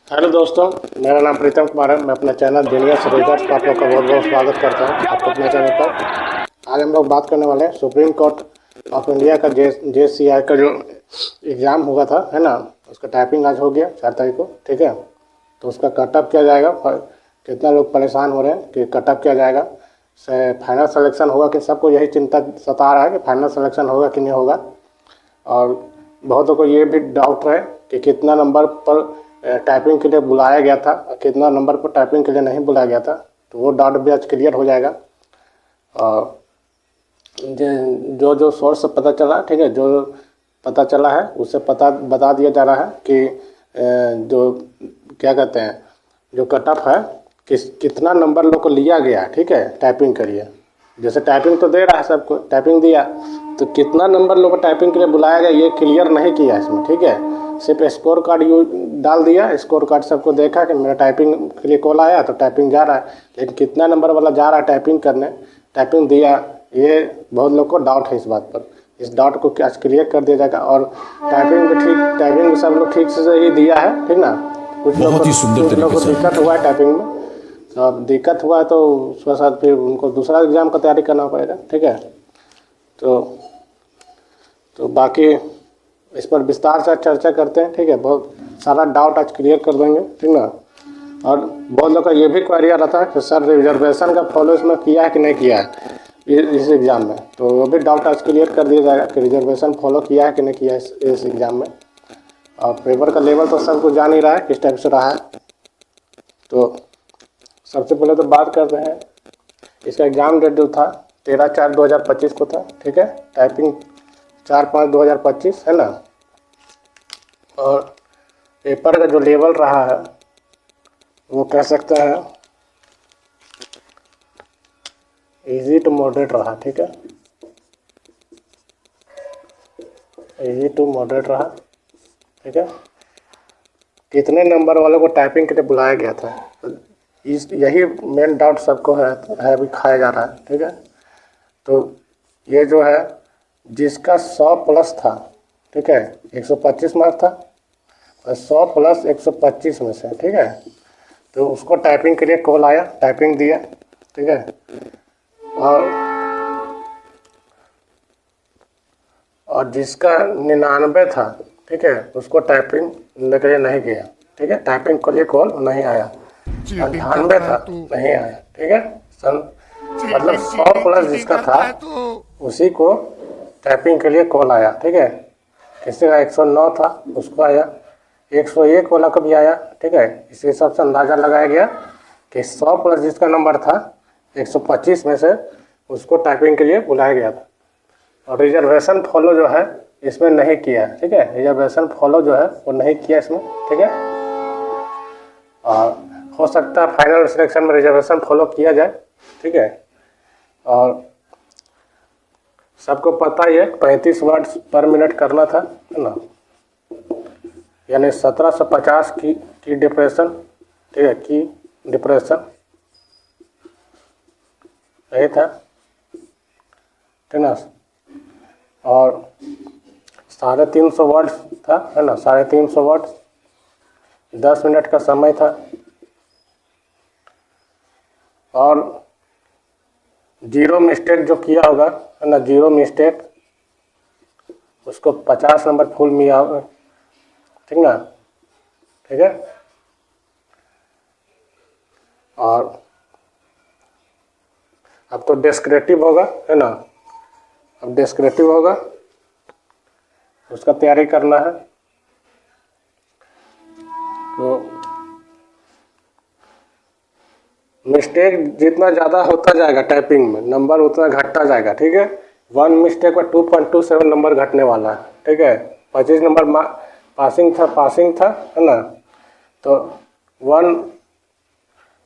Hello दोस्तों, मेरा नाम प्रीतम कुमार है। मैं अपने चैनल जीनियस रीडर्स पर आप लोग का बहुत बहुत स्वागत करता हूं आपको अपने चैनल पर। आज हम लोग बात करने वाले हैं सुप्रीम कोर्ट ऑफ इंडिया का JCI का जो एग्ज़ाम हुआ था, है ना, उसका टाइपिंग आज हो गया 4 तारीख को। ठीक है, तो उसका कटअप किया जाएगा। कितना लोग परेशान हो रहे हैं कि कटअप किया जाएगा, फाइनल सिलेक्शन होगा कि सबको यही चिंता सता रहा है कि फाइनल सिलेक्शन होगा कि नहीं होगा। और बहुतों को ये भी डाउट है कि कितना नंबर पर टाइपिंग के लिए बुलाया गया था और कितना नंबर पर टाइपिंग के लिए नहीं बुलाया गया था। तो वो डाउट भी आज क्लियर हो जाएगा। और जो जो सोर्स से पता चला, ठीक है, जो पता चला है उससे बता दिया जा रहा है कि जो क्या कहते हैं, जो कटअप है कितना नंबर लोग को लिया गया है। ठीक है, टाइपिंग के लिए जैसे टाइपिंग तो दे रहा है, सबको टाइपिंग दिया, तो कितना नंबर लोग को टाइपिंग के लिए बुलाया गया ये क्लियर नहीं किया इसमें। ठीक है, सिर्फ स्कोर कार्ड डाल दिया, स्कोर कार्ड सबको देखा कि मेरा टाइपिंग के लिए कॉल आया तो टाइपिंग जा रहा है, लेकिन कितना नंबर वाला जा रहा है टाइपिंग करने, टाइपिंग दिया, ये बहुत लोग को डाउट है इस बात पर। इस डाउट को आज क्लियर कर दिया जाएगा। और टाइपिंग सब लोग ठीक से ही दिया है, ठीक ना। कुछ लोग को दिक्कत हुआ है टाइपिंग में, तो अब दिक्कत हुआ है तो उसके साथ फिर उनको दूसरा एग्ज़ाम का तैयारी करना पड़ेगा। ठीक है, तो बाकी इस पर विस्तार से चर्चा करते हैं। ठीक है, बहुत सारा डाउट आज क्लियर कर देंगे, ठीक ना। और बहुत लोग का ये भी क्वेरी आ रहा था कि सर रिजर्वेशन का फॉलो इसमें किया है कि नहीं किया है इस एग्ज़ाम में, तो वो भी डाउट आज क्लियर कर दिया जाएगा कि रिजर्वेशन फॉलो किया है कि नहीं किया है इस एग्ज़ाम में। और पेपर का लेवल तो सबको जान ही रहा है किस टाइप से रहा है। तो सबसे पहले तो बात करते हैं, इसका एग्ज़ाम डेट जो था 13/4/2025 को था। ठीक है, टाइपिंग 4/5/2025 है ना। और पेपर का जो लेवल रहा है वो कह सकते हैं इजी टू मॉडरेट रहा। ठीक है, इजी टू मॉडरेट रहा। ठीक है, कितने नंबर वालों को टाइपिंग के लिए बुलाया गया था, यही मेन डाउट सबको है भी खाया जा रहा है। ठीक है, तो ये जो है जिसका 100+ था, ठीक है, 125 मार्क था, और 100 + 125 में से, ठीक है, तो उसको टाइपिंग के लिए कॉल आया, टाइपिंग दिया। ठीक है, और जिसका 99 था, ठीक है, उसको टाइपिंग के लिए नहीं गया। ठीक है, टाइपिंग के लिए कॉल नहीं आया। 98 था, नहीं आया। ठीक है, मतलब 100+ जिसका था उसी को टाइपिंग के लिए कॉल आया। ठीक है, किसी का 109 था उसको आया, 101 वाला का भी आया। ठीक है, इस हिसाब से अंदाज़ा लगाया गया कि 100+ जिसका नंबर था 125 में से उसको टाइपिंग के लिए बुलाया गया था। और रिजर्वेशन फॉलो जो है इसमें नहीं किया। ठीक है, रिजर्वेशन फॉलो जो है वो नहीं किया इसमें। ठीक है, और हो सकता है फाइनल सिलेक्शन में रिजर्वेशन फॉलो किया जाए। ठीक है, और सबको पता ही है 35 वर्ड्स पर मिनट करना था, है ना, यानी 1750 की डिप्रेशन। ठीक है, की डिप्रेशन यही था, ठीक ना। और 350 वर्ड्स था, है ना, 350 वर्ड्स, 10 मिनट का समय था। और जीरो मिस्टेक जो किया होगा, है ना, जीरो मिस्टेक, उसको 50 नंबर फुल मिला होगा। ठीक ना। ठीक है, और अब तो डिस्क्रिप्टिव होगा, है ना, अब डिस्क्रिप्टिव होगा, उसका तैयारी करना है। तो मिस्टेक जितना ज़्यादा होता जाएगा टाइपिंग में नंबर उतना घटता जाएगा। ठीक है, 1 मिस्टेक पर 2.27 नंबर घटने वाला है। ठीक है, 25 नंबर पासिंग था, है ना, तो 1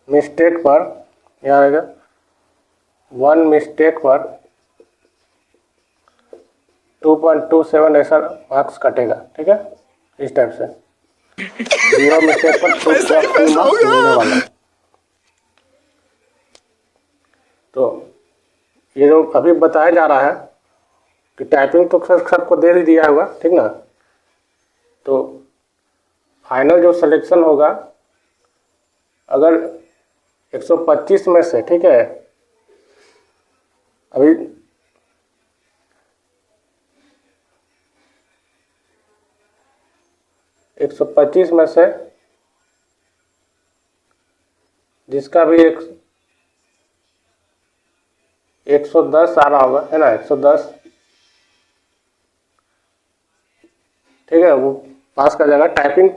मिस्टेक पर यहाँ आएगा, 1 मिस्टेक पर 2.27 ऐसा मार्क्स कटेगा। ठीक है, इस टाइप से 0 मिस्टेक पर 2 मार्क्स मिलने वाला है। तो ये जो अभी बताया जा रहा है कि टाइपिंग तो सबको दे ही दिया होगा, ठीक ना। तो फाइनल जो सिलेक्शन होगा, अगर 125 में से, ठीक है, अभी 125 में से जिसका भी 110 आ रहा होगा, है ना, 110, ठीक है, वो पास कर जाएगा। टाइपिंग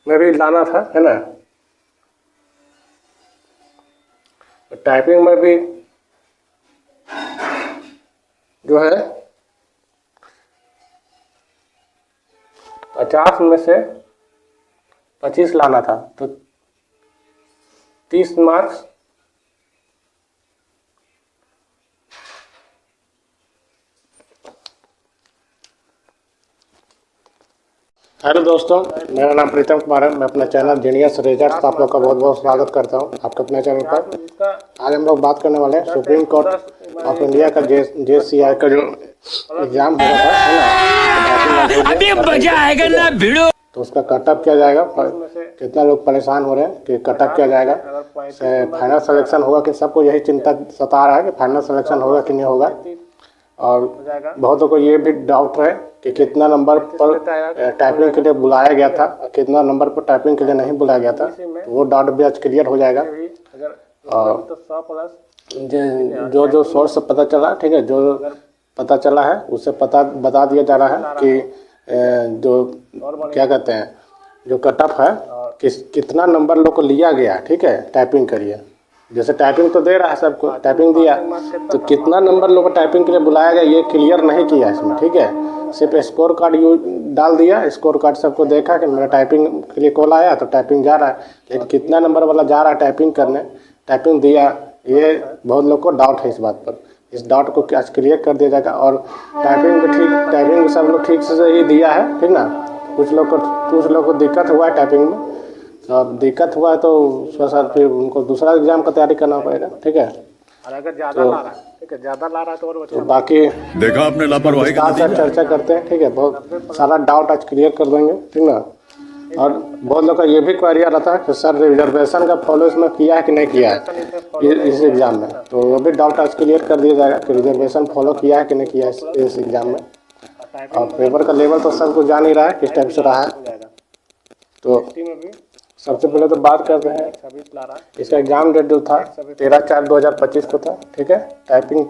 में भी लाना था, है ना, टाइपिंग में भी जो है 50 में से 25 लाना था, तो 30 मार्क्स हेलो दोस्तों, मेरा नाम प्रीतम कुमार है। मैं अपना चैनल जीनियस रिजल्ट्स आप लोग का बहुत बहुत स्वागत करता हूं आपके अपने चैनल पर। आज हम लोग बात करने वाले हैं सुप्रीम कोर्ट ऑफ इंडिया का JCI का जो एग्जाम हो रहा था, है ना, अभी मजा आएगा ना भिड़ो, तो उसका कटअप किया जाएगा। कितना लोग परेशान हो रहे हैं कि कटअप किया जाएगा, फाइनल सिलेक्शन होगा कि, सबको यही चिंता सता रहा है कि फाइनल सिलेक्शन होगा कि नहीं होगा। और बहुतों को ये भी डाउट है कि कितना नंबर पर टाइपिंग के लिए बुलाया गया था, कितना नंबर पर टाइपिंग के लिए नहीं बुलाया गया था, तो वो डाउट भी आज क्लियर हो जाएगा। और जो सोर्स से पता चला, ठीक है, जो पता चला है उससे बता दिया जा रहा है कि जो क्या कहते हैं, जो कटअप है कितना नंबर लोग को लिया गया, ठीक है, टाइपिंग करिए। जैसे टाइपिंग तो दे रहा है सबको, टाइपिंग दिया, तो कितना नंबर लोग को टाइपिंग के लिए बुलाया गया ये क्लियर नहीं किया इसमें, ठीक है। सिर्फ स्कोर कार्ड डाल दिया, स्कोर कार्ड सबको देखा कि मेरा टाइपिंग के लिए कॉल आया तो टाइपिंग जा रहा है, लेकिन कितना नंबर वाला जा रहा है टाइपिंग करने, टाइपिंग दिया, ये बहुत लोग को डाउट है इस बात पर। इस डाउट को आज क्लियर कर दिया जाएगा। और टाइपिंग भी ठीक, टाइपिंग सब लोग ठीक से ही दिया है, ठीक ना। कुछ लोग को दिक्कत हुआ है टाइपिंग में, तो अब दिक्कत हुआ है तो सर फिर उनको दूसरा एग्जाम का तैयारी करना पड़ेगा, ठीक है। और अगर ज़्यादा ला रहा है, ठीक है, ज़्यादा ला रहा है तो बाकी देखा आपने लापरवाही का नतीजा चर्चा करते हैं, ठीक है। बहुत सारा डाउट आज क्लियर कर देंगे, ठीक ना। और बहुत लोग का ये भी क्वेरी आ रहा था कि सर रिजर्वेशन का फॉलो इसमें किया है कि नहीं किया है इस एग्ज़ाम में, तो वो भी डाउट आज क्लियर कर दिया जाएगा कि रिजर्वेशन फॉलो किया है कि नहीं किया है इस एग्ज़ाम में। और पेपर का लेवल तो सबको जान ही रहा है किस टाइप से रहा है। तो सबसे पहले तो बात करते हैं, इसका एग्ज़ाम डेट जो था 13/4/2025 को था, ठीक है। टाइपिंग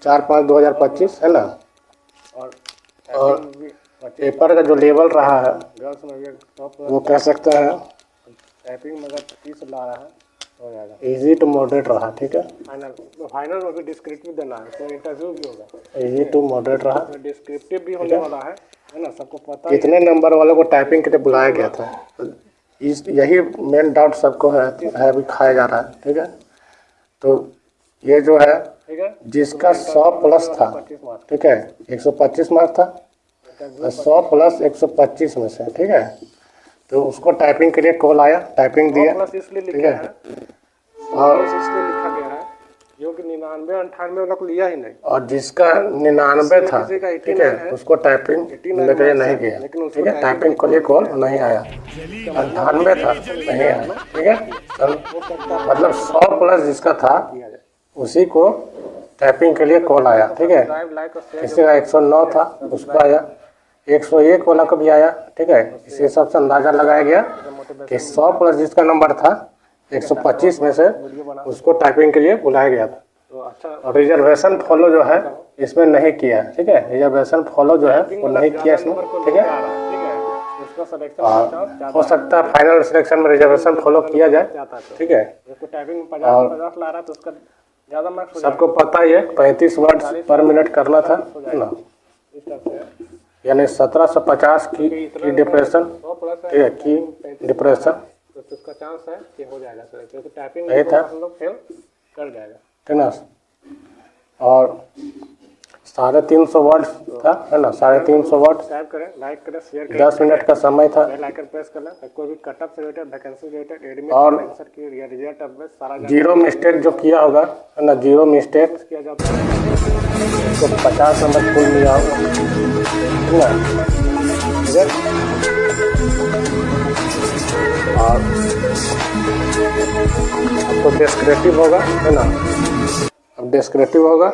4/5/2025 है ना। और पेपर का जो लेवल रहा है वो कह सकते हैं टाइपिंग में अगर 30 ला रहा है हो जाएगा, इजी टू मॉडरेट रहा, ठीक है। फाइनल में भी डिस्क्रिप्टिव देना है, तो इंटरव्यू भी होगा, इजी टू मॉडरेट रहा, डिस्क्रिप्टिव भी होने वाला है ना। सबको पता कितने नंबर वालों को टाइपिंग के लिए बुलाया गया था, यही मेन डाउट सबको है भी खाया जा रहा है, ठीक है। तो ये जो है, जिसका 100 प्लस था, ठीक है, 125 मार्क्स था, 100 प्लस 125 में से, ठीक है, तो उसको टाइपिंग के लिए कॉल आया, टाइपिंग दिया, ठीक है। और इसलिए लिखा गया है क्योंकि 99-98 वाला को लिया ही नहीं, और जिसका 99 था, ठीक है, उसको टाइपिंग लेके नहीं गया, ठीक है, टाइपिंग के लिए कॉल नहीं आया। 98 था नहीं आया, ठीक है। मतलब 100 प्लस जिसका था उसी को टाइपिंग के लिए कॉल आया, ठीक है। किसी का 109 था उसको आया, 101 वाला को भी आया, ठीक है। इस हिसाब से अंदाजा लगाया गया कि 100 प्लस जिसका नंबर था 125 में से उसको टाइपिंग के लिए बुलाया गया था। और रिजर्वेशन फॉलो जो है इसमें नहीं किया, ठीक है। रिजर्वेशन फॉलो जो है वो नहीं किया इसमें, ठीक है। हो सकता है फाइनल सिलेक्शन में रिजर्वेशन फॉलो किया जाए, ठीक है। और सबको पता ही है 35 वर्ड पर मिनट करना था ना, यानी 1750 की डिप्रेशन, ठीक है, की डिप्रेशन, तो उसका चांस है कि हो जाएगा सर, क्योंकि टाइपिंग में हम लोग फेल कर जाएगा, ठीक ना। और 350 वर्ड था, है ना, 350 वर्ड। सब्सक्राइब करें, लाइक करें, शेयर करें। 10 मिनट का समय था। बेल आइकन प्रेस कर लें, कोई भी कटअप से रिलेटेड, वैकेंसी रिलेटेड, एडमिट और आंसर की रिजल्ट अपडेट सारा जीरो मिस्टेक जो किया होगा, है ना, जीरो मिस्टेक किया जाता है, तो 50 नंबर फुल मिला होगा, ठीक है। अब तो डिस्क्रिप्टिव होगा, है ना। अब डिस्क्रिप्टिव होगा